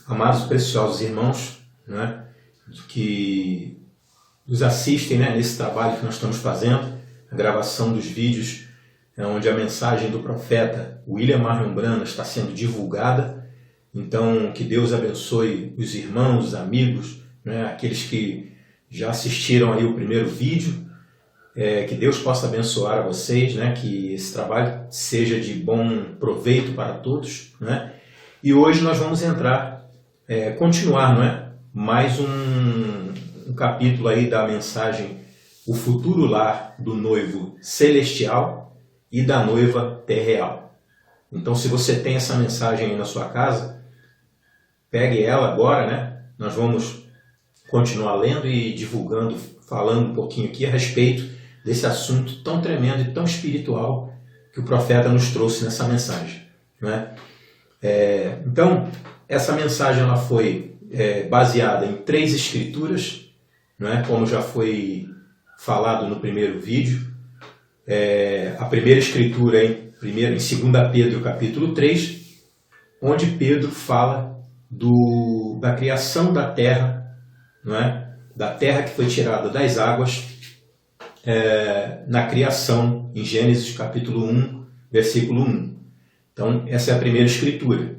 Amados e preciosos irmãos, né, que nos assistem, né, nesse trabalho que nós estamos fazendo, a gravação dos vídeos, onde a mensagem do profeta William Marion Branham está sendo divulgada. Então, que Deus abençoe os irmãos, os amigos, né, aqueles que já assistiram aí o primeiro vídeo, que Deus possa abençoar a vocês, né, que esse trabalho seja de bom proveito para todos, né? E hoje nós vamos continuar, não é? Mais um capítulo aí da mensagem O Futuro Lar do Noivo Celestial e da Noiva Terreal. Então, se você tem essa mensagem aí na sua casa, pegue ela agora, né? Nós vamos continuar lendo e divulgando, falando um pouquinho aqui a respeito desse assunto tão tremendo e tão espiritual que o profeta nos trouxe nessa mensagem, né? Então, essa mensagem ela foi baseada em 3 escrituras, né? Como já foi falado no primeiro vídeo. A primeira escritura em 2 Pedro capítulo 3, onde Pedro fala da criação da terra, não é? Da terra que foi tirada das águas, na criação, em Gênesis capítulo 1, versículo 1. Então, essa é a primeira escritura.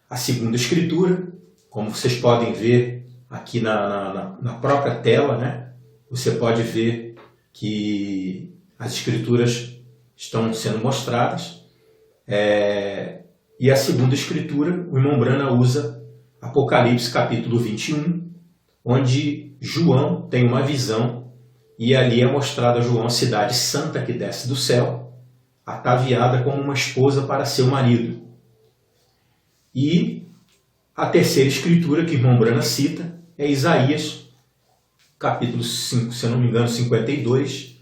A segunda escritura, como vocês podem ver aqui na própria tela, né? Você pode ver que as escrituras estão sendo mostradas. E a segunda escritura, o irmão Branham usa Apocalipse capítulo 21, onde João tem uma visão e ali é mostrada a João a cidade santa que desce do céu, ataviada como uma esposa para seu marido. E a terceira escritura que o irmão Branham cita é Isaías, capítulo 5, se eu não me engano, 52,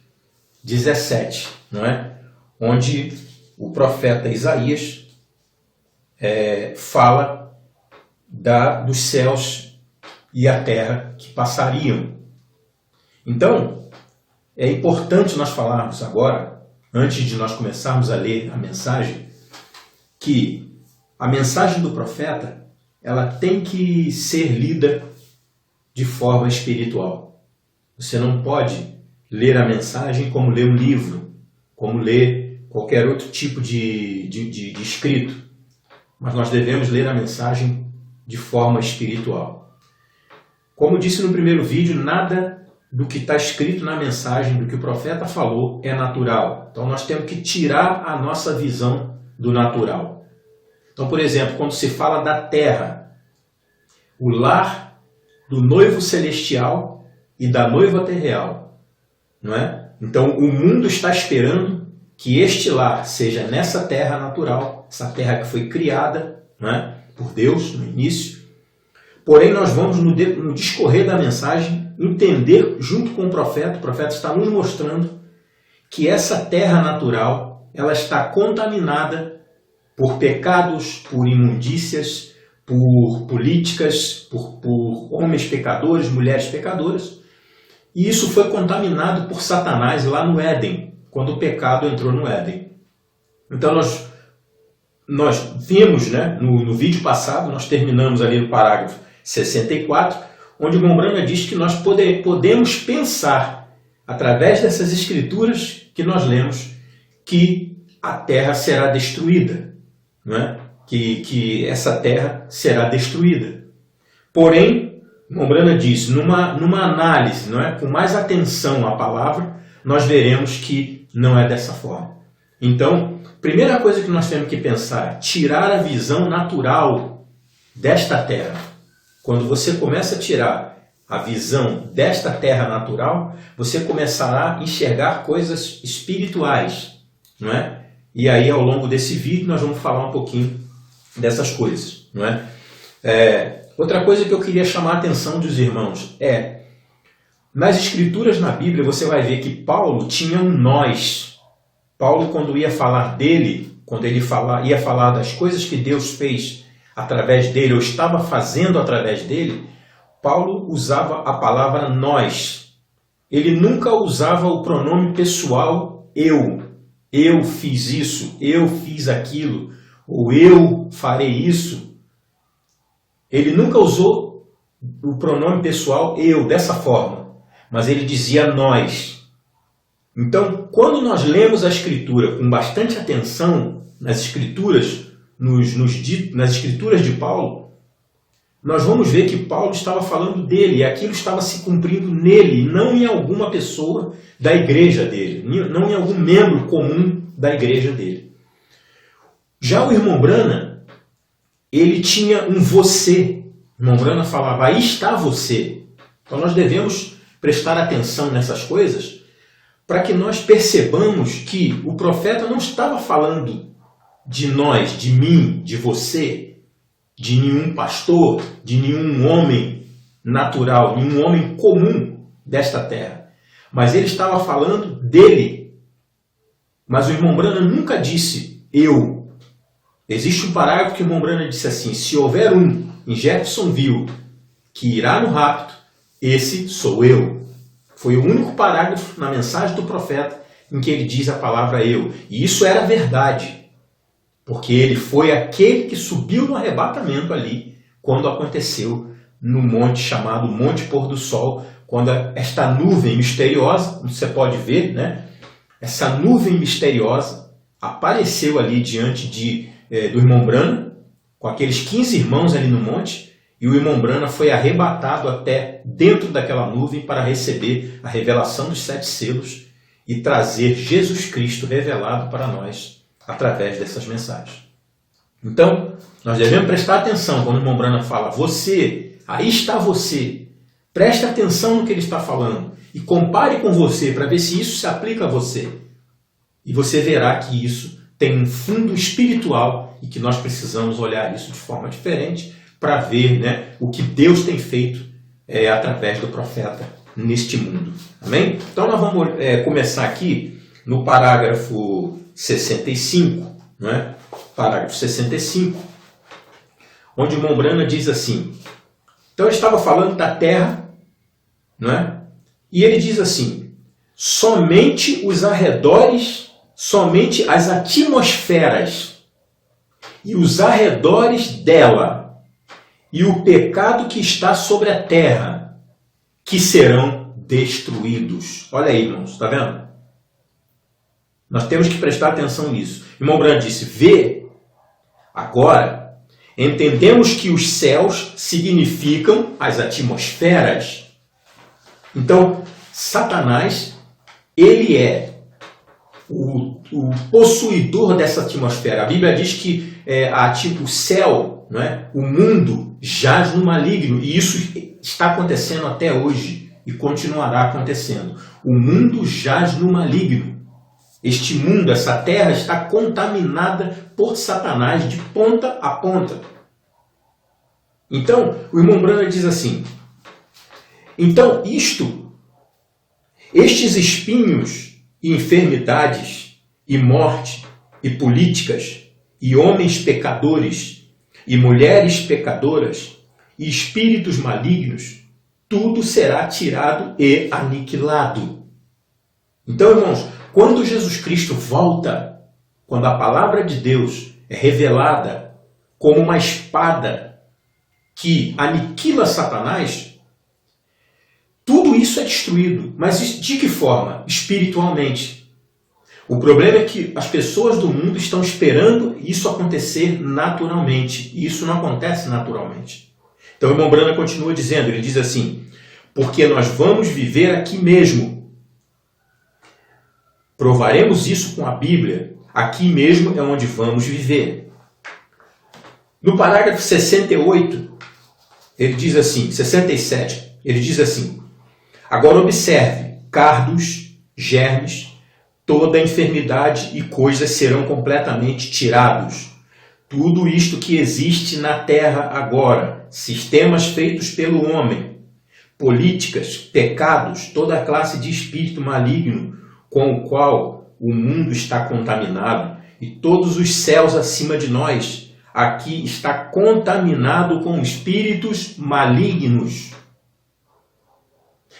17, não é? Onde o profeta Isaías fala dos céus e a terra que passariam. Então, é importante nós falarmos agora, antes de nós começarmos a ler a mensagem, que a mensagem do profeta ela tem que ser lida de forma espiritual. Você não pode ler a mensagem como ler um livro, como ler qualquer outro tipo de escrito, mas nós devemos ler a mensagem de forma espiritual. Como disse no primeiro vídeo, nada do que está escrito na mensagem, do que o profeta falou, é natural. Então nós temos que tirar a nossa visão do natural. Então, por exemplo, quando se fala da terra, o lar do noivo celestial e da noiva terreal, não é? Então o mundo está esperando que este lar seja nessa terra natural, essa terra que foi criada, não é? Por Deus no início. Porém, nós vamos, no discorrer da mensagem, entender junto com o profeta está nos mostrando que essa terra natural ela está contaminada por pecados, por imundícias, por políticas, por homens pecadores, mulheres pecadoras. E isso foi contaminado por Satanás lá no Éden, quando o pecado entrou no Éden. Então nós vimos, né, no vídeo passado, nós terminamos ali no parágrafo 64, onde o irmão Branham diz que nós podemos pensar, através dessas escrituras que nós lemos, que a terra será destruída, não é? Que essa terra será destruída. Porém, o irmão Branham diz, numa análise, não é? Com mais atenção à palavra, nós veremos que não é dessa forma. Então, primeira coisa que nós temos que pensar é tirar a visão natural desta terra. Quando você começa a tirar a visão desta terra natural, você começará a enxergar coisas espirituais, não é? E aí, ao longo desse vídeo, nós vamos falar um pouquinho dessas coisas, não é? Outra coisa que eu queria chamar a atenção dos irmãos nas escrituras na Bíblia, você vai ver que Paulo tinha um nós. Paulo, quando ia falar dele, quando ele ia falar das coisas que Deus fez através dele, ou estava fazendo através dele, Paulo usava a palavra nós. Ele nunca usava o pronome pessoal eu. Eu fiz isso, eu fiz aquilo, ou eu farei isso. Ele nunca usou o pronome pessoal eu, dessa forma, mas ele dizia nós. Então, quando nós lemos a Escritura com bastante atenção nas Escrituras, nas Escrituras de Paulo, nós vamos ver que Paulo estava falando dele, e aquilo estava se cumprindo nele, não em alguma pessoa da igreja dele, não em algum membro comum da igreja dele. Já o irmão Branham, ele tinha um você. O irmão Branham falava, aí está você. Então nós devemos prestar atenção nessas coisas para que nós percebamos que o profeta não estava falando de nós, de mim, de você, de nenhum pastor, de nenhum homem natural, nenhum homem comum desta terra. Mas ele estava falando dele. Mas o irmão Branham nunca disse eu. Existe um parágrafo que o irmão Branham disse assim, se houver um em Jeffersonville que irá no rapto, esse sou eu. Foi o único parágrafo na mensagem do profeta em que ele diz a palavra eu. E isso era verdade. Porque ele foi aquele que subiu no arrebatamento ali, quando aconteceu no monte chamado Monte Pôr do Sol, quando esta nuvem misteriosa, você pode ver, né? Essa nuvem misteriosa apareceu ali diante do irmão Branham, com aqueles 15 irmãos ali no monte, e o irmão Branham foi arrebatado até dentro daquela nuvem para receber a revelação dos 7 selos e trazer Jesus Cristo revelado para nós através dessas mensagens. Então, nós devemos prestar atenção quando o irmão Branham fala você, aí está você. Preste atenção no que ele está falando e compare com você para ver se isso se aplica a você. E você verá que isso tem um fundo espiritual e que nós precisamos olhar isso de forma diferente para ver, né, o que Deus tem feito através do profeta neste mundo. Amém? Então nós vamos começar aqui no parágrafo 65, né? Parágrafo 65, onde o irmão Branham diz assim, então ele estava falando da terra, não é? E ele diz assim, somente os arredores, somente as atmosferas e os arredores dela e o pecado que está sobre a terra que serão destruídos. Olha aí, irmãos, está vendo? Nós temos que prestar atenção nisso. O irmão Branham disse, vê, agora, entendemos que os céus significam as atmosferas. Então, Satanás, ele é o possuidor dessa atmosfera. A Bíblia diz que o céu, não é? O mundo jaz no maligno. E isso está acontecendo até hoje e continuará acontecendo. O mundo jaz no maligno. Este mundo, essa terra, está contaminada por Satanás de ponta a ponta. Então, o irmão Branham diz assim, então estes espinhos e enfermidades e morte e políticas e homens pecadores e mulheres pecadoras e espíritos malignos, tudo será tirado e aniquilado. Então, irmãos, quando Jesus Cristo volta, quando a palavra de Deus é revelada como uma espada que aniquila Satanás, tudo isso é destruído. Mas de que forma? Espiritualmente. O problema é que as pessoas do mundo estão esperando isso acontecer naturalmente. E isso não acontece naturalmente. Então o irmão Branham continua dizendo, ele diz assim, porque nós vamos viver aqui mesmo. Provaremos isso com a Bíblia. Aqui mesmo é onde vamos viver. No parágrafo 68, ele diz assim, 67, ele diz assim, agora observe, cardos, germes, toda enfermidade e coisas serão completamente tirados. Tudo isto que existe na terra agora, sistemas feitos pelo homem, políticas, pecados, toda classe de espírito maligno com o qual o mundo está contaminado e todos os céus acima de nós, aqui está contaminado com espíritos malignos.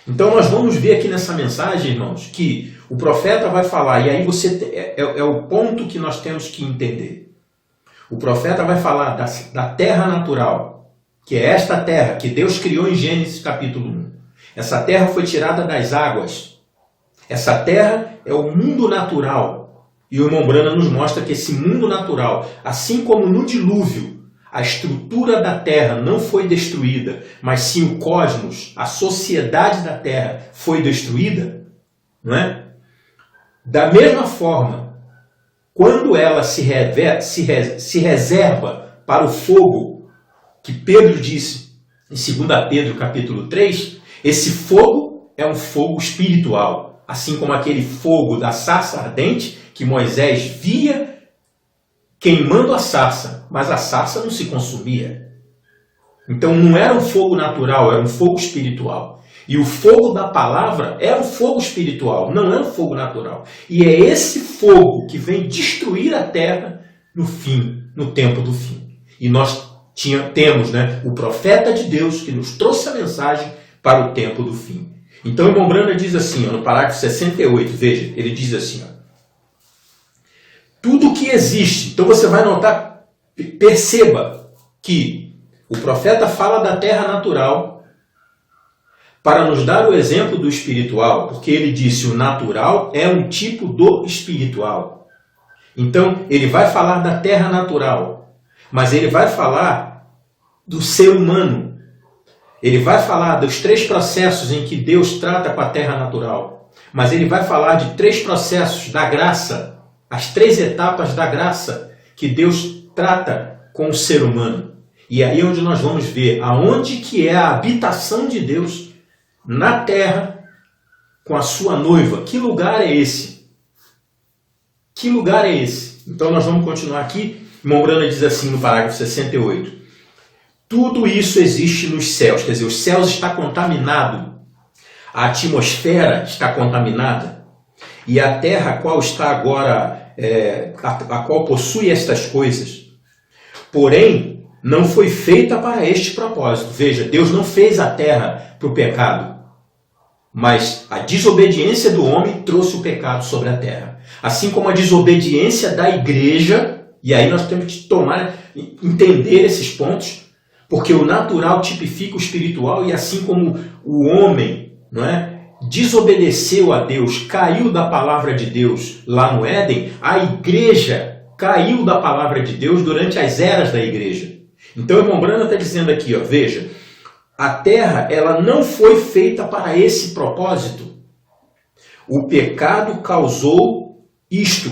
Então nós vamos ver aqui nessa mensagem, irmãos, que o profeta vai falar, e aí é o ponto que nós temos que entender. O profeta vai falar da terra natural, que é esta terra que Deus criou em Gênesis capítulo 1. Essa terra foi tirada das águas. Essa terra é o mundo natural. E o irmão Branham nos mostra que esse mundo natural, assim como no dilúvio, a estrutura da terra não foi destruída, mas sim o cosmos, a sociedade da terra foi destruída, não é? Da mesma forma, quando ela se reserva para o fogo, que Pedro disse em 2 Pedro capítulo 3, esse fogo é um fogo espiritual, assim como aquele fogo da sarça ardente que Moisés via queimando a sarça, mas a sarça não se consumia. Então não era um fogo natural, era um fogo espiritual. E o fogo da palavra é um fogo espiritual, não é um fogo natural. E é esse fogo que vem destruir a terra no fim, no tempo do fim. E nós temos, né, o profeta de Deus que nos trouxe a mensagem para o tempo do fim. Então o irmão Branham diz assim, no parágrafo 68, veja, ele diz assim, tudo que existe, então você vai notar, perceba que o profeta fala da terra natural para nos dar o exemplo do espiritual, porque ele disse o natural é um tipo do espiritual. Então ele vai falar da terra natural, mas ele vai falar do ser humano. Ele vai falar dos 3 processos em que Deus trata com a terra natural, mas ele vai falar de 3 processos da graça, as 3 etapas da graça que Deus trata com o ser humano. E aí é onde nós vamos ver aonde que é a habitação de Deus na terra com a sua noiva. Que lugar é esse? Que lugar é esse? Então nós vamos continuar aqui. Irmão Branham diz assim no parágrafo 68. Tudo isso existe nos céus, quer dizer, os céus estão contaminados, a atmosfera está contaminada. E a terra, a qual está agora, a qual possui estas coisas, porém, não foi feita para este propósito. Veja, Deus não fez a terra para o pecado, mas a desobediência do homem trouxe o pecado sobre a terra. Assim como a desobediência da igreja, e aí nós temos que entender esses pontos, porque o natural tipifica o espiritual, e assim como o homem, não é? Desobedeceu a Deus, caiu da palavra de Deus lá no Éden, a igreja caiu da palavra de Deus durante as eras da igreja. Então o irmão Branham está dizendo aqui, veja, a terra ela não foi feita para esse propósito. O pecado causou isto.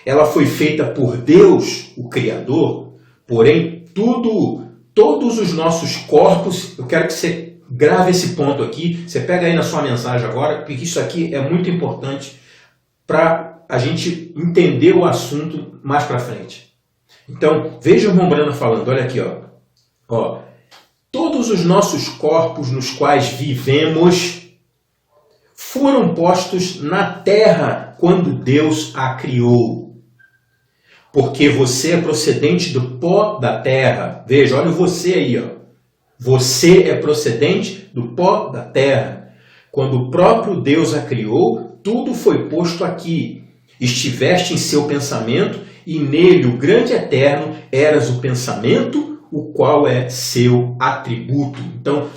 Ela foi feita por Deus, o Criador, porém todos os nossos corpos, eu quero que você grave esse ponto aqui, você pega aí na sua mensagem agora, porque isso aqui é muito importante para a gente entender o assunto mais para frente. Então, veja o irmão Branham falando, olha aqui, todos os nossos corpos nos quais vivemos foram postos na terra quando Deus a criou. Porque você é procedente do pó da terra. Veja, olha você aí, Você é procedente do pó da terra. Quando o próprio Deus a criou, tudo foi posto aqui. Estiveste em seu pensamento, e nele, o grande eterno, eras o pensamento, o qual é seu atributo. Então,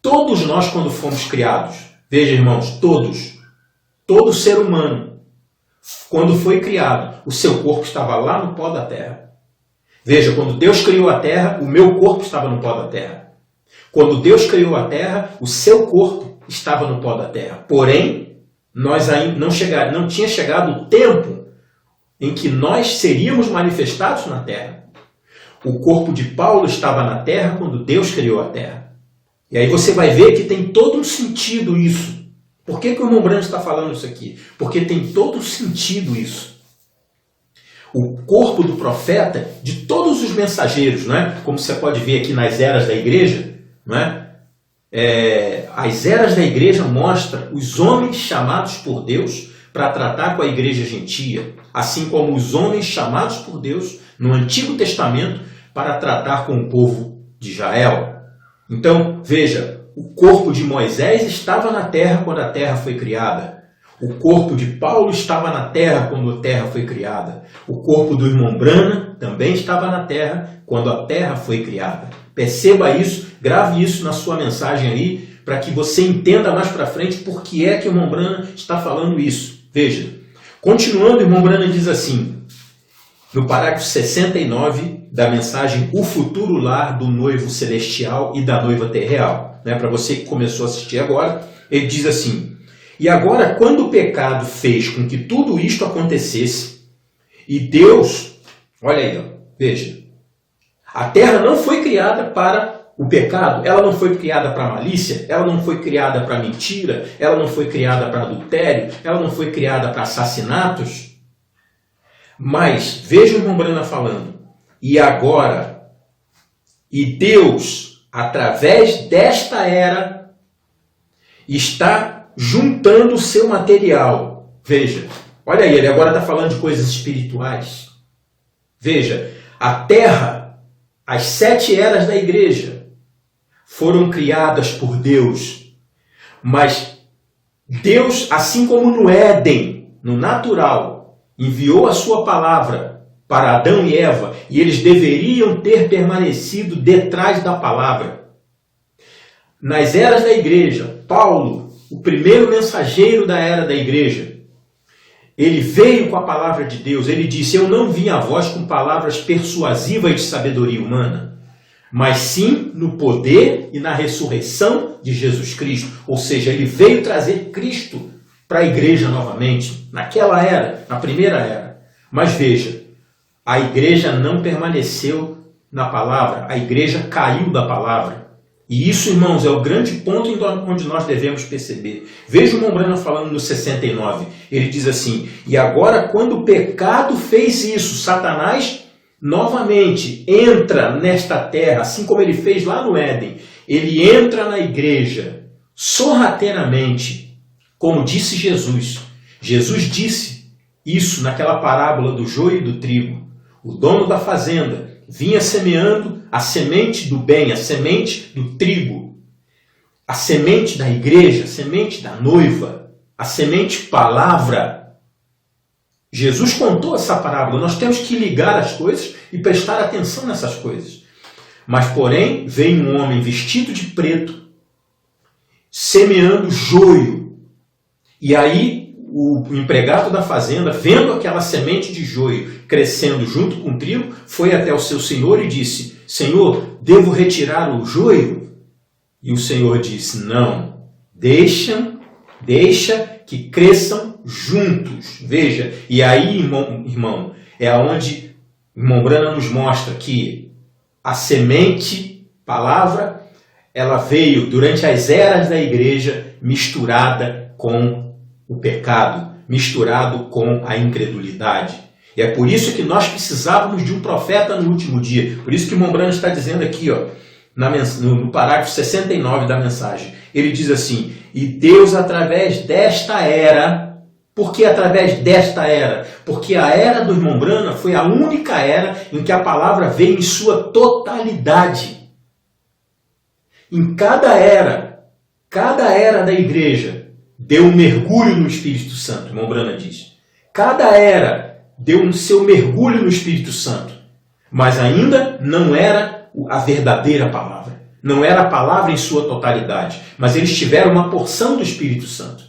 todos nós, quando fomos criados, veja, irmãos, todo ser humano, quando foi criado, o seu corpo estava lá no pó da terra. Veja, quando Deus criou a terra, o meu corpo estava no pó da terra. Quando Deus criou a terra, o seu corpo estava no pó da terra. Porém, nós ainda não tinha chegado o tempo em que nós seríamos manifestados na terra. O corpo de Paulo estava na terra quando Deus criou a terra. E aí você vai ver que tem todo um sentido isso. Por que o irmão Branham está falando isso aqui? Porque tem todo sentido isso. O corpo do profeta, de todos os mensageiros, não é? Como você pode ver aqui nas eras da igreja, não é? As eras da igreja mostram os homens chamados por Deus para tratar com a igreja gentia, assim como os homens chamados por Deus no Antigo Testamento para tratar com o povo de Israel. Então, veja, o corpo de Moisés estava na terra quando a terra foi criada. O corpo de Paulo estava na terra quando a terra foi criada. O corpo do irmão Branham também estava na terra quando a terra foi criada. Perceba isso, grave isso na sua mensagem aí, para que você entenda mais para frente por que é que o irmão Branham está falando isso. Veja, continuando, o irmão Branham diz assim, no parágrafo 69 da mensagem O Futuro Lar do Noivo Celestial e da Noiva Terreal. Para você que começou a assistir agora, ele diz assim, e agora quando o pecado fez com que tudo isto acontecesse, e Deus, olha aí, veja, a terra não foi criada para o pecado, ela não foi criada para malícia, ela não foi criada para mentira, ela não foi criada para adultério, ela não foi criada para assassinatos. Mas, veja o irmão Branham falando, e agora, e Deus, através desta era, está juntando o seu material. Veja, olha aí, ele agora está falando de coisas espirituais. Veja, a terra, as 7 eras da igreja foram criadas por Deus. Mas Deus, assim como no Éden, no natural, enviou a sua palavra para Adão e Eva, e eles deveriam ter permanecido detrás da palavra. Nas eras da igreja, Paulo, o primeiro mensageiro da era da igreja, ele veio com a palavra de Deus. Ele disse, eu não vim a vós com palavras persuasivas de sabedoria humana, mas sim no poder e na ressurreição de Jesus Cristo. Ou seja, ele veio trazer Cristo para a igreja novamente, naquela era, na primeira era. Mas veja, a igreja não permaneceu na palavra, a igreja caiu da palavra. E isso, irmãos, é o grande ponto onde nós devemos perceber. Veja o irmão Branham falando no 69. Ele diz assim, e agora quando o pecado fez isso, Satanás novamente entra nesta terra, assim como ele fez lá no Éden. Ele entra na igreja sorrateiramente, como disse Jesus. Jesus disse isso naquela parábola do joio e do trigo. O dono da fazenda vinha semeando a semente do bem, a semente do trigo, a semente da igreja, a semente da noiva, a semente palavra. Jesus contou essa parábola. Nós temos que ligar as coisas e prestar atenção nessas coisas. Mas, porém, veio um homem vestido de preto, semeando joio. E aí, o empregado da fazenda, vendo aquela semente de joio crescendo junto com o trigo, foi até o seu senhor e disse, Senhor, devo retirar o joio? E o Senhor disse, não, deixa que cresçam juntos. Veja, e aí, irmão, é onde o irmão Branham nos mostra que a semente, palavra, ela veio durante as eras da igreja misturada com o pecado, misturado com a incredulidade. E é por isso que nós precisávamos de um profeta no último dia. Por isso que o irmão Branham está dizendo aqui, no parágrafo 69 da mensagem. Ele diz assim, e Deus através desta era, por que através desta era? Porque a era do irmão Branham foi a única era em que a palavra veio em sua totalidade. Em cada era da igreja, deu um mergulho no Espírito Santo, o irmão Branham diz. Cada era deu um seu mergulho no Espírito Santo. Mas ainda não era a verdadeira palavra. Não era a palavra em sua totalidade. Mas eles tiveram uma porção do Espírito Santo.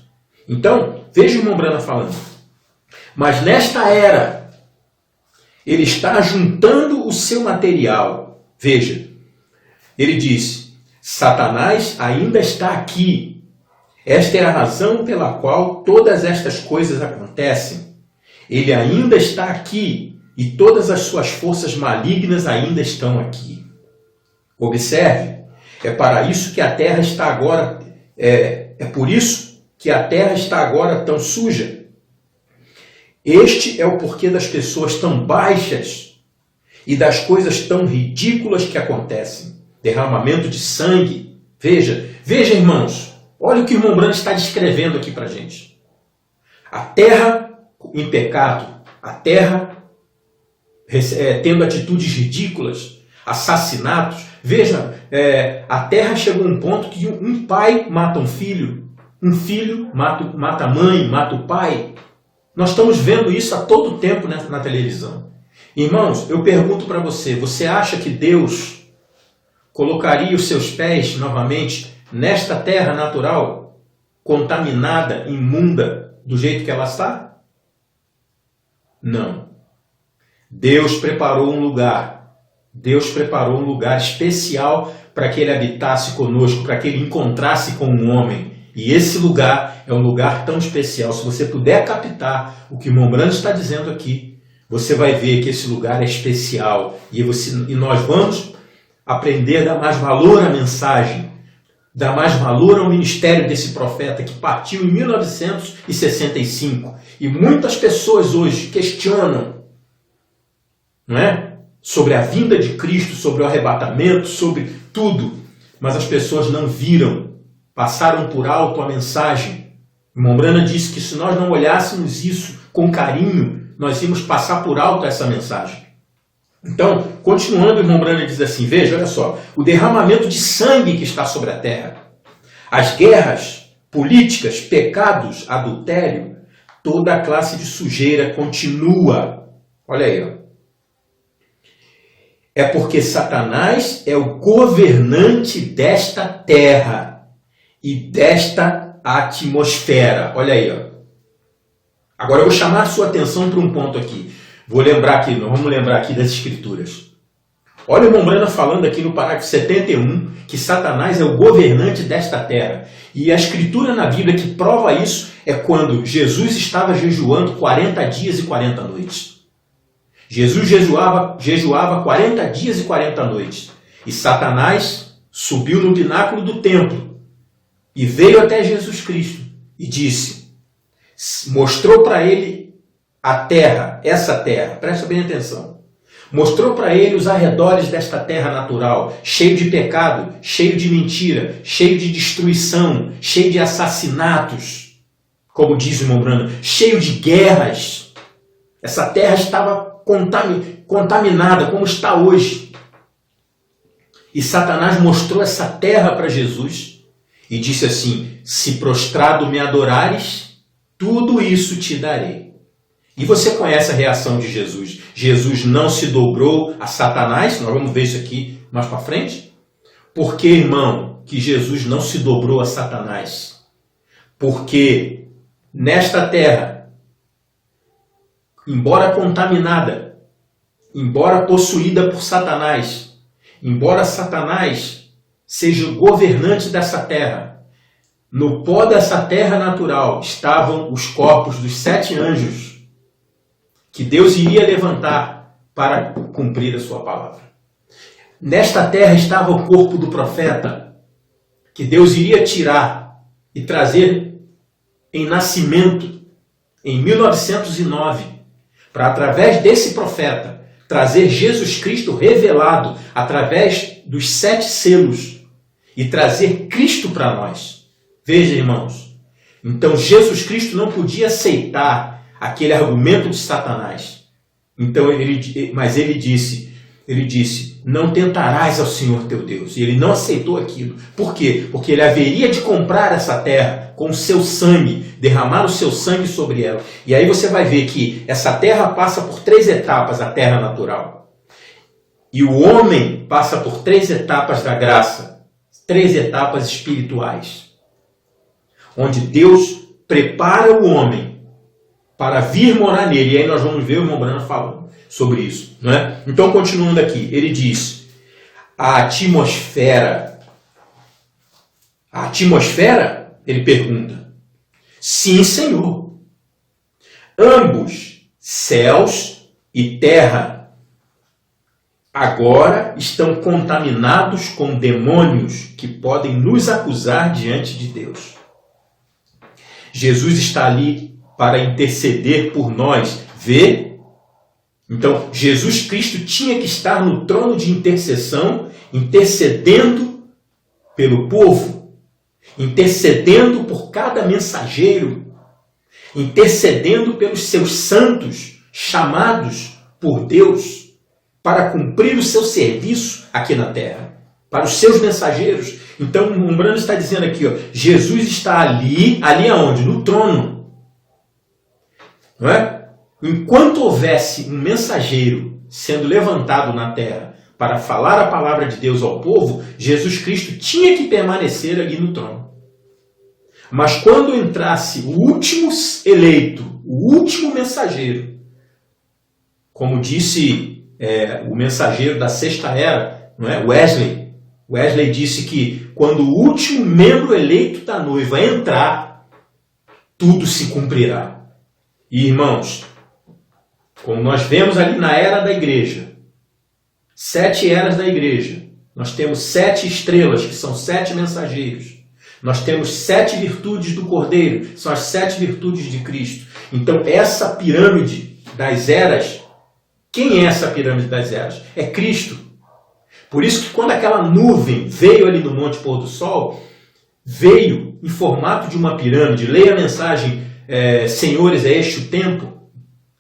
Então, veja o irmão Branham falando. Mas nesta era, ele está juntando o seu material. Veja, ele diz, Satanás ainda está aqui. Esta é a razão pela qual todas estas coisas acontecem. Ele ainda está aqui e todas as suas forças malignas ainda estão aqui. Observe, é para isso que a terra está agora, é por isso que a terra está agora tão suja. Este é o porquê das pessoas tão baixas e das coisas tão ridículas que acontecem. Derramamento de sangue. Veja, irmãos, olha o que o irmão Branham está descrevendo aqui para a gente. A terra em pecado, a terra tendo atitudes ridículas, assassinatos. Veja, a terra chegou a um ponto que um pai mata um filho. Um filho mata a mãe, mata o pai. Nós estamos vendo isso a todo tempo na televisão. Irmãos, eu pergunto para você, você acha que Deus colocaria os seus pés novamente nesta terra natural, contaminada, imunda, do jeito que ela está? Não. Deus preparou um lugar. Deus preparou um lugar especial para que ele habitasse conosco, para que ele encontrasse com um homem. E esse lugar é um lugar tão especial. Se você puder captar o que o irmão Brando está dizendo aqui, você vai ver que esse lugar é especial. E nós vamos aprender a dar mais valor à mensagem, dar mais valor ao ministério desse profeta que partiu em 1965. E muitas pessoas hoje questionam, não é? Sobre a vinda de Cristo, sobre o arrebatamento, sobre tudo. Mas as pessoas não viram, passaram por alto a mensagem. O irmão Brana disse que se nós não olhássemos isso com carinho, nós íamos passar por alto essa mensagem. Então, continuando, o irmão Brana diz assim, veja, olha só, o derramamento de sangue que está sobre a terra, as guerras políticas, pecados, adultério, toda a classe de sujeira continua. Olha aí, ó. É porque Satanás é o governante desta terra e desta atmosfera. Olha aí, ó. Agora eu vou chamar a sua atenção para um ponto aqui. Nós vamos lembrar aqui das Escrituras. Olha o irmão Brana falando aqui no parágrafo 71 que Satanás é o governante desta terra. E a Escritura na Bíblia que prova isso é quando Jesus estava jejuando 40 dias e 40 noites. Jesus jejuava 40 dias e 40 noites. E Satanás subiu no pináculo do templo e veio até Jesus Cristo e mostrou para ele a terra, essa terra, presta bem atenção. Mostrou para ele os arredores desta terra natural, cheio de pecado, cheio de mentira, cheio de destruição, cheio de assassinatos, como diz o irmão Brando, cheio de guerras. Essa terra estava contaminada, como está hoje. E Satanás mostrou essa terra para Jesus e disse assim, se prostrado me adorares, tudo isso te darei. E você conhece a reação de Jesus. Jesus não se dobrou a Satanás, nós vamos ver isso aqui mais para frente. Por que, irmão, que Jesus não se dobrou a Satanás? Porque nesta terra, embora contaminada, embora possuída por Satanás, embora Satanás seja o governante dessa terra, no pó dessa terra natural estavam os corpos dos 7 anjos que Deus iria levantar para cumprir a sua palavra. Nesta terra estava o corpo do profeta que Deus iria tirar e trazer em nascimento em 1909 para, através desse profeta, trazer Jesus Cristo revelado através dos 7 selos e trazer Cristo para nós. Veja, irmãos, então Jesus Cristo não podia aceitar aquele argumento de Satanás. Então, mas ele disse, não tentarás ao Senhor teu Deus. E ele não aceitou aquilo. Por quê? Porque ele haveria de comprar essa terra com o seu sangue, derramar o seu sangue sobre ela. E aí você vai ver que essa terra passa por 3 etapas, a terra natural. E o homem passa por 3 etapas da graça, 3 etapas espirituais. Onde Deus prepara o homem para vir morar nele. E aí nós vamos ver o irmão Brana falando sobre isso. Não é? Então, continuando aqui, ele diz, a atmosfera, ele pergunta, sim, Senhor. Ambos, céus e terra, agora estão contaminados com demônios que podem nos acusar diante de Deus. Jesus está ali para interceder por nós. Vê? Então, Jesus Cristo tinha que estar no trono de intercessão, intercedendo pelo povo, intercedendo por cada mensageiro, intercedendo pelos seus santos chamados por Deus para cumprir o seu serviço aqui na terra. para os seus mensageiros. Então, o Umbrano está dizendo aqui, ó, Jesus está ali aonde? No trono. Não é? Enquanto houvesse um mensageiro sendo levantado na terra para falar a palavra de Deus ao povo, Jesus Cristo tinha que permanecer ali no trono. Mas quando entrasse o último eleito, o último mensageiro, como disse o mensageiro da sexta era, não é? Wesley disse que quando o último membro eleito da noiva entrar, tudo se cumprirá. E, irmãos, como nós vemos ali na era da igreja, 7 eras da igreja, nós temos 7 estrelas, que são 7 mensageiros. Nós temos 7 virtudes do Cordeiro, que são as 7 virtudes de Cristo. Então, essa pirâmide das eras, quem é essa pirâmide das eras? É Cristo. Por isso que quando aquela nuvem veio ali no Monte Pôr do Sol, veio em formato de uma pirâmide. Leia a mensagem, Senhores, é este o tempo.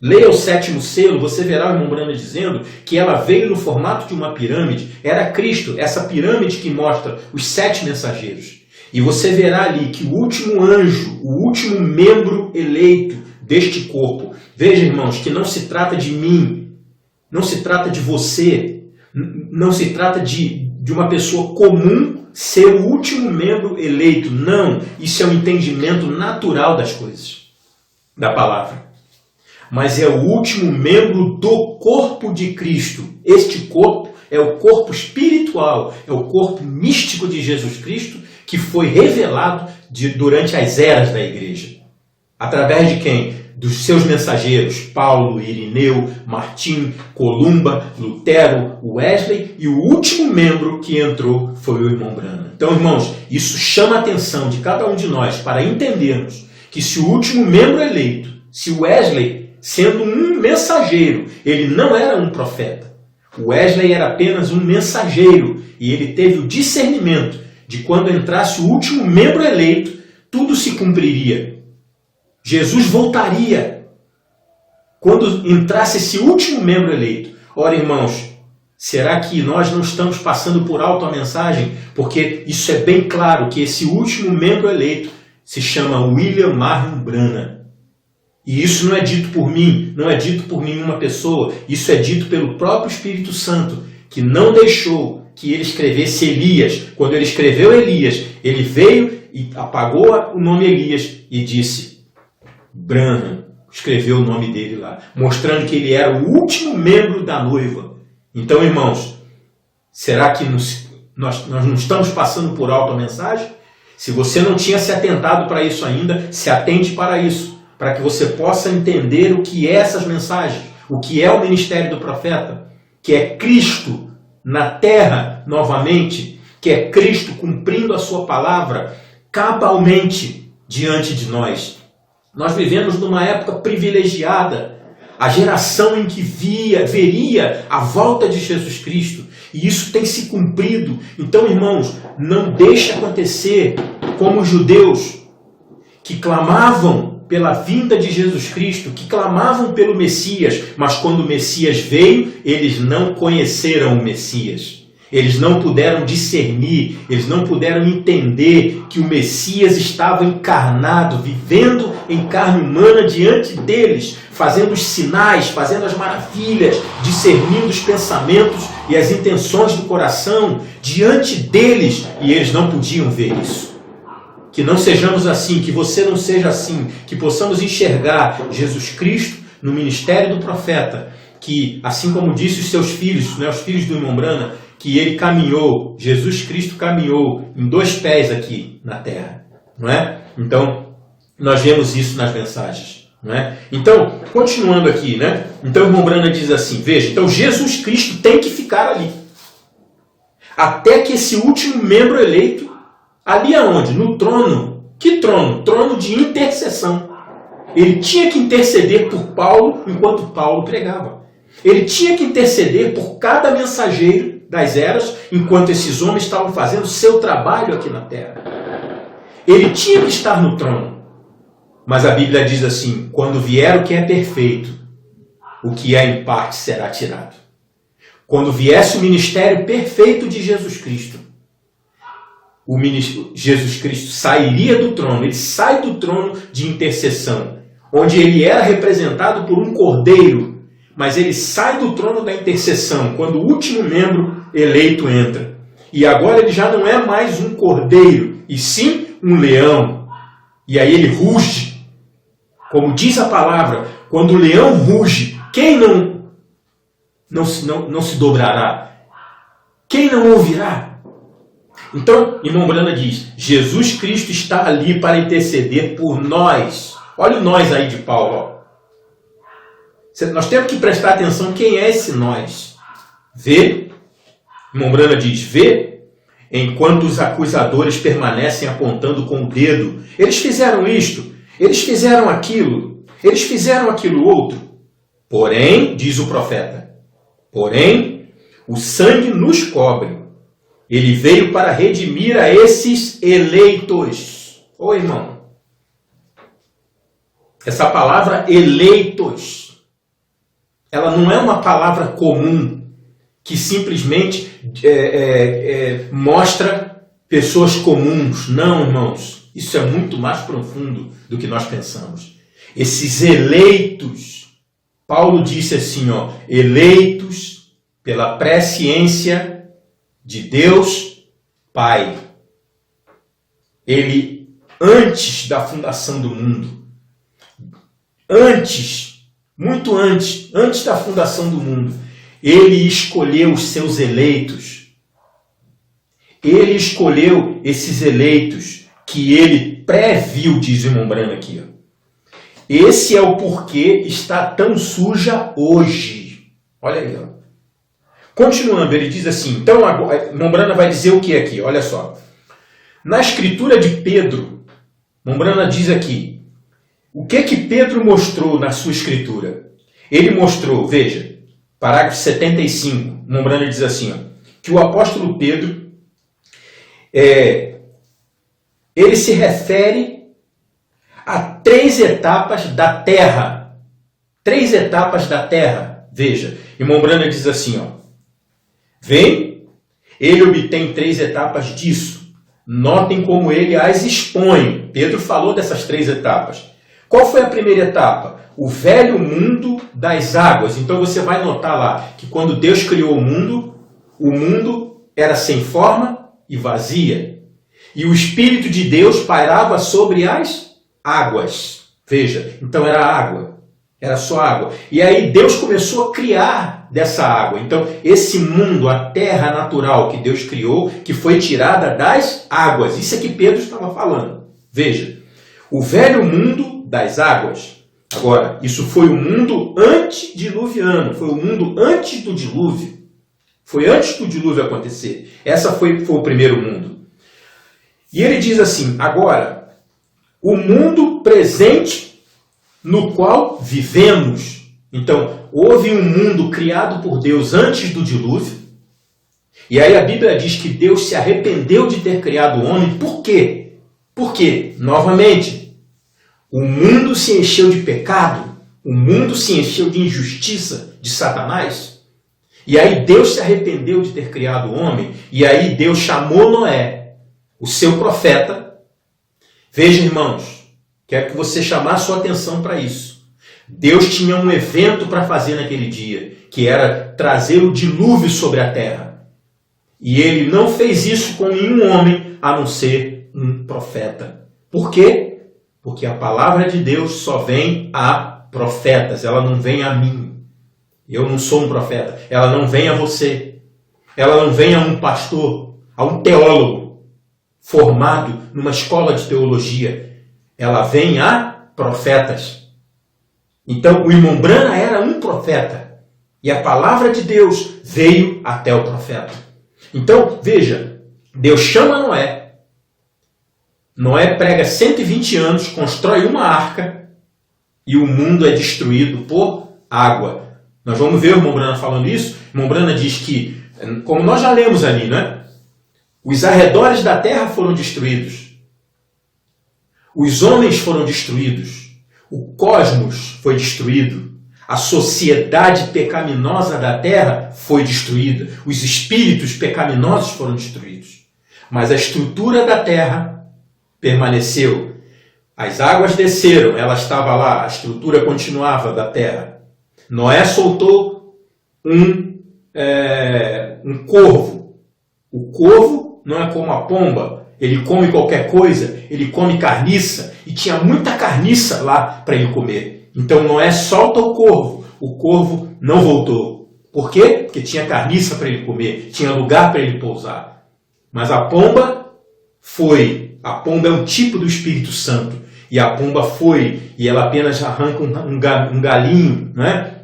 Leia o 7º selo, você verá o irmão Brana dizendo que ela veio no formato de uma pirâmide. Era Cristo, essa pirâmide que mostra os 7 mensageiros. E você verá ali que o último anjo, o último membro eleito deste corpo, veja, irmãos, que não se trata de mim, não se trata de você, não se trata de uma pessoa comum ser o último membro eleito. Não, isso é um entendimento natural das coisas, da palavra. Mas é o último membro do corpo de Cristo. Este corpo é o corpo espiritual, é o corpo místico de Jesus Cristo, que foi revelado durante as eras da igreja. Através de quem? Dos seus mensageiros, Paulo, Irineu, Martim, Columba, Lutero, Wesley, e o último membro que entrou foi o irmão Branham. Então, irmãos, isso chama a atenção de cada um de nós para entendermos que se o último membro eleito, se Wesley, sendo um mensageiro, ele não era um profeta. Wesley era apenas um mensageiro e ele teve o discernimento de quando entrasse o último membro eleito, tudo se cumpriria. Jesus voltaria quando entrasse esse último membro eleito. Ora, irmãos, será que nós não estamos passando por alto a mensagem? Porque isso é bem claro que esse último membro eleito se chama William Marion Branham. E isso não é dito por mim, não é dito por nenhuma pessoa, isso é dito pelo próprio Espírito Santo, que não deixou que ele escrevesse Elias. Quando ele escreveu Elias, ele veio e apagou o nome Elias e disse Branham, escreveu o nome dele lá, mostrando que ele era o último membro da noiva. Então, irmãos, será que nós não estamos passando por alto a mensagem? Se você não tinha se atentado para isso ainda, se atente para isso, para que você possa entender o que é essas mensagens, o que é o ministério do profeta, que é Cristo na terra novamente, que é Cristo cumprindo a sua palavra cabalmente diante de nós. Nós vivemos numa época privilegiada, a geração em que veria a volta de Jesus Cristo, e isso tem se cumprido. Então, irmãos, não deixe acontecer como os judeus que clamavam pela vinda de Jesus Cristo, que clamavam pelo Messias, mas quando o Messias veio, eles não conheceram o Messias. Eles não puderam discernir, eles não puderam entender que o Messias estava encarnado, vivendo em carne humana diante deles, fazendo os sinais, fazendo as maravilhas, discernindo os pensamentos e as intenções do coração diante deles, e eles não podiam ver isso. Que não sejamos assim, que você não seja assim, que possamos enxergar Jesus Cristo no ministério do profeta, que, assim como disse os seus filhos, né, os filhos do irmão Branham, que ele caminhou, Jesus Cristo caminhou em 2 pés aqui na terra, não é? Então, nós vemos isso nas mensagens, não é? Então, continuando aqui, né? Então, o irmão Branham diz assim, veja, então Jesus Cristo tem que ficar ali, até que esse último membro eleito, ali aonde? No trono. Que trono? Trono de intercessão. Ele tinha que interceder por Paulo enquanto Paulo pregava. Ele tinha que interceder por cada mensageiro das eras enquanto esses homens estavam fazendo seu trabalho aqui na terra. Ele tinha que estar no trono. Mas a Bíblia diz assim, quando vier o que é perfeito, o que é em parte será tirado. quando viesse o ministério perfeito de Jesus Cristo, Jesus Cristo sairia do trono, ele sai do trono de intercessão, onde ele era representado por um cordeiro, mas ele sai do trono da intercessão quando o último membro eleito entra. E agora ele já não é mais um cordeiro, e sim um leão. E aí ele ruge. Como diz a palavra, quando o leão ruge, quem não se dobrará? Quem não ouvirá? Então, irmão Brana diz, Jesus Cristo está ali para interceder por nós. Olha o nós aí de Paulo. Ó. Nós temos que prestar atenção quem é esse nós. Vê, irmão Brana diz, vê, enquanto os acusadores permanecem apontando com o dedo. Eles fizeram isto, eles fizeram aquilo outro. Porém, diz o profeta, porém, o sangue nos cobre. Ele veio para redimir a esses eleitos. Ô irmão, essa palavra eleitos, ela não é uma palavra comum que simplesmente mostra pessoas comuns. Não, irmãos, isso é muito mais profundo do que nós pensamos. Esses eleitos, Paulo disse assim, ó, eleitos pela presciência de Deus Pai. Ele, antes da fundação do mundo, muito antes da fundação do mundo, ele escolheu os seus eleitos. Ele escolheu esses eleitos que ele previu, diz o irmão Brana aqui. Ó. Esse é o porquê está tão suja hoje. Olha aí, ó. Continuando, ele diz assim, então, Mombrana vai dizer o que aqui? Olha só. Na escritura de Pedro, Mombrana diz aqui, o que Pedro mostrou na sua escritura? Ele mostrou, veja, parágrafo 75, Mombrana diz assim, ó, que o apóstolo Pedro, ele se refere a 3 etapas da terra. 3 etapas da terra. Veja, e Mombrana diz assim, ó, vem, ele obtém 3 etapas disso. Notem como ele as expõe. Pedro falou dessas 3 etapas. Qual foi a primeira etapa? O velho mundo das águas. Então você vai notar lá que quando Deus criou o mundo era sem forma e vazia. E o Espírito de Deus pairava sobre as águas. Veja, então era água. Era só água. E aí Deus começou a criar dessa água. Então, esse mundo, a terra natural que Deus criou, que foi tirada das águas. Isso é que Pedro estava falando. Veja, o velho mundo das águas. Agora, isso foi o mundo antediluviano. Foi o mundo antes do dilúvio. Foi antes do dilúvio acontecer. Essa foi o primeiro mundo. E ele diz assim, agora, o mundo presente no qual vivemos. Então, houve um mundo criado por Deus antes do dilúvio. E aí a Bíblia diz que Deus se arrependeu de ter criado o homem. Por quê? Porque, novamente, o mundo se encheu de pecado, o mundo se encheu de injustiça de Satanás. E aí Deus se arrependeu de ter criado o homem. E aí Deus chamou Noé, o seu profeta. Veja, irmãos, quero que você chamar a sua atenção para isso. Deus tinha um evento para fazer naquele dia, que era trazer o dilúvio sobre a terra. E ele não fez isso com nenhum homem, a não ser um profeta. Por quê? Porque a palavra de Deus só vem a profetas, ela não vem a mim. Eu não sou um profeta. Ela não vem a você. Ela não vem a um pastor, a um teólogo formado numa escola de teologia. Ela vem a profetas. Então, o irmão Brana era um profeta. E a palavra de Deus veio até o profeta. Então, veja, Deus chama Noé. Noé prega 120 anos, constrói uma arca e o mundo é destruído por água. Nós vamos ver o irmão Brana falando isso. O irmão Brana diz que, como nós já lemos ali, né? Os arredores da terra foram destruídos. Os homens foram destruídos. O cosmos foi destruído. A sociedade pecaminosa da terra foi destruída. Os espíritos pecaminosos foram destruídos. Mas a estrutura da terra permaneceu. As águas desceram, ela estava lá, a estrutura continuava da terra. Noé soltou um corvo. O corvo não é como a pomba, ele come qualquer coisa, ele come carniça, e tinha muita carniça lá para ele comer. Então Noé solta o corvo não voltou. Por quê? Porque tinha carniça para ele comer, tinha lugar para ele pousar. Mas a pomba foi. A pomba é um tipo do Espírito Santo. E a pomba foi, e ela apenas arranca um galinho, né?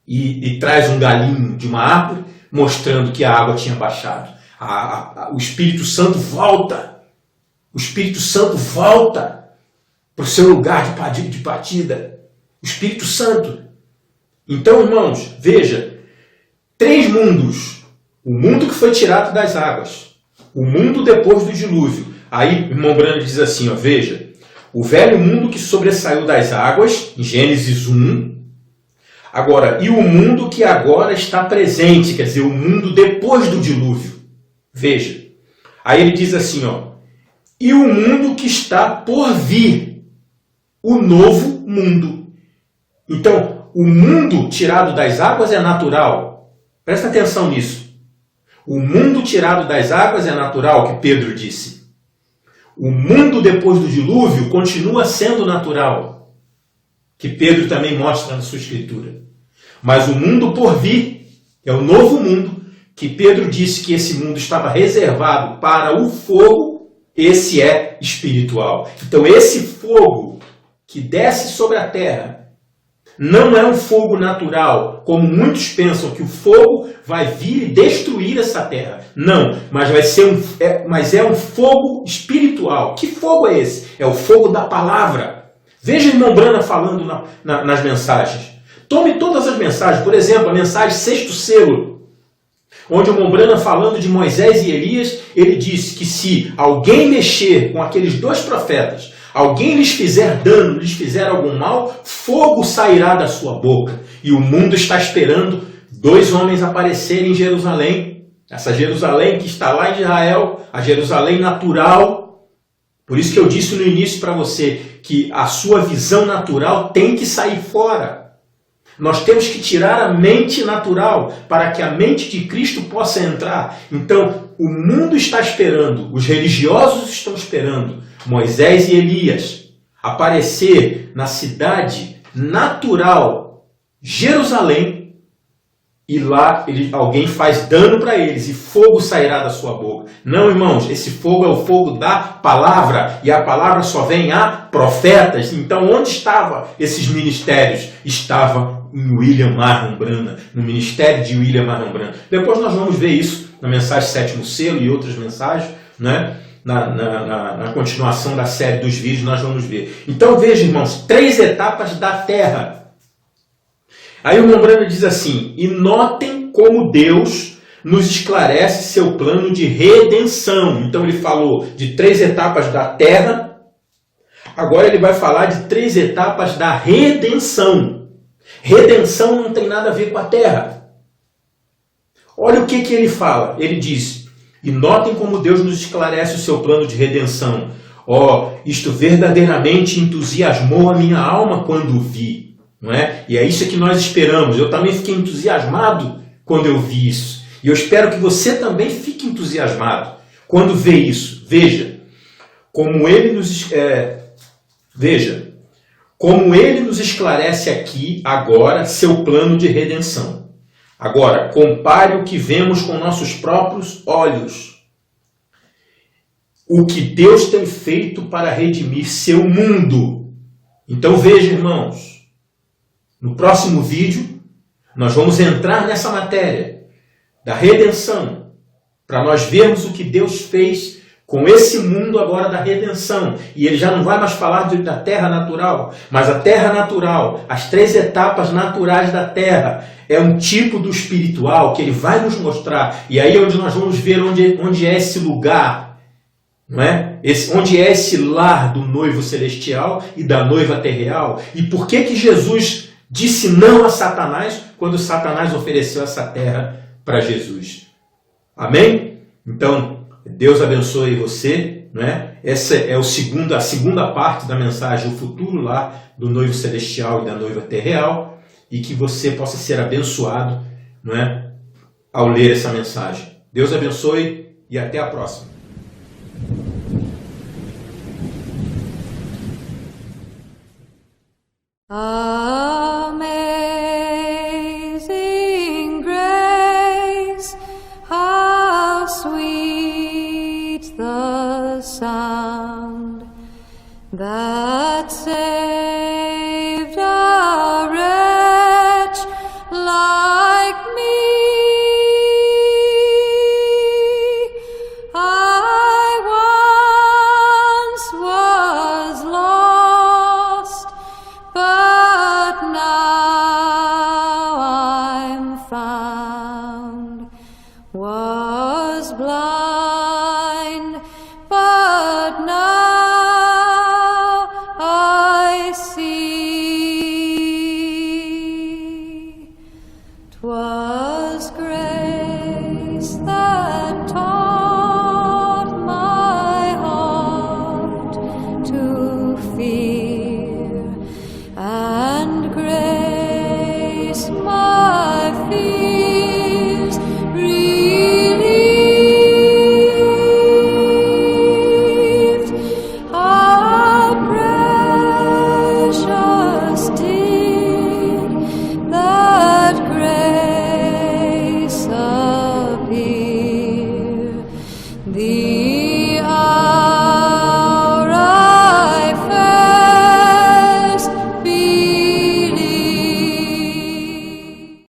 E traz um galinho de uma árvore, mostrando que a água tinha baixado. O Espírito Santo volta. O Espírito Santo volta para o seu lugar de partida. O Espírito Santo. Então, irmãos, veja, 3 mundos. O mundo que foi tirado das águas. O mundo depois do dilúvio. Aí, o irmão Brando diz assim, ó, veja, o velho mundo que sobressaiu das águas, em Gênesis 1. Agora, e o mundo que agora está presente, quer dizer, o mundo depois do dilúvio. Veja, aí ele diz assim, ó, e o mundo que está por vir, o novo mundo. Então, o mundo tirado das águas é natural. Presta atenção nisso. O mundo tirado das águas é natural, que Pedro disse. O mundo depois do dilúvio continua sendo natural, que Pedro também mostra na sua escritura. Mas o mundo por vir é o novo mundo, que Pedro disse que esse mundo estava reservado para o fogo, esse é espiritual. Então esse fogo que desce sobre a terra não é um fogo natural, como muitos pensam que o fogo vai vir e destruir essa terra. Não, mas é um fogo espiritual. Que fogo é esse? É o fogo da palavra. Veja o irmão Brana falando nas mensagens. Tome todas as mensagens. Por exemplo, a mensagem Sexto Selo, onde o irmão Brana, falando de Moisés e Elias, ele disse que se alguém mexer com aqueles 2 profetas, alguém lhes fizer dano, lhes fizer algum mal, fogo sairá da sua boca. E o mundo está esperando 2 homens aparecerem em Jerusalém. Essa Jerusalém que está lá em Israel, a Jerusalém natural. Por isso que eu disse no início para você que a sua visão natural tem que sair fora. Nós temos que tirar a mente natural para que a mente de Cristo possa entrar. Então, o mundo está esperando, os religiosos estão esperando Moisés e Elias aparecer na cidade natural, Jerusalém, e lá alguém faz dano para eles e fogo sairá da sua boca. Não, irmãos, esse fogo é o fogo da palavra, e a palavra só vem a profetas. Então, onde estavam esses ministérios? Estava em William Marlon Branham, no ministério de William Marlon Branham. Depois nós vamos ver isso na mensagem Sétimo Selo e outras mensagens, né? Na continuação da série dos vídeos nós vamos ver. Então veja, irmãos, 3 etapas da terra. Aí o irmão Branham diz assim, e notem como Deus nos esclarece seu plano de redenção. Então ele falou de 3 etapas da terra, agora ele vai falar de 3 etapas da redenção. Redenção não tem nada a ver com a terra. Olha o que ele fala. Ele diz, e notem como Deus nos esclarece o seu plano de redenção. Isto verdadeiramente entusiasmou a minha alma quando o vi. Não é? E é isso que nós esperamos. Eu também fiquei entusiasmado quando eu vi isso. E eu espero que você também fique entusiasmado quando vê isso. Veja, como ele nos esclarece aqui, agora, seu plano de redenção. Agora, compare o que vemos com nossos próprios olhos. O que Deus tem feito para redimir seu mundo. Então veja, irmãos, no próximo vídeo, nós vamos entrar nessa matéria da redenção, para nós vermos o que Deus fez com esse mundo agora da redenção. E ele já não vai mais falar da terra natural, mas a terra natural, as 3 etapas naturais da terra, é um tipo do espiritual que ele vai nos mostrar. E aí é onde nós vamos ver onde é esse lugar, não é? Onde é esse lar do noivo celestial e da noiva terreal. E por que Jesus Disse não a Satanás quando Satanás ofereceu essa terra para Jesus. Amém? Então, Deus abençoe você. Não é? Essa é a segunda parte da mensagem, o futuro lá do noivo celestial e da noiva terreal, e que você possa ser abençoado, não é? Ao ler essa mensagem. Deus abençoe e até a próxima. Amazing grace, how sweet the sound that saved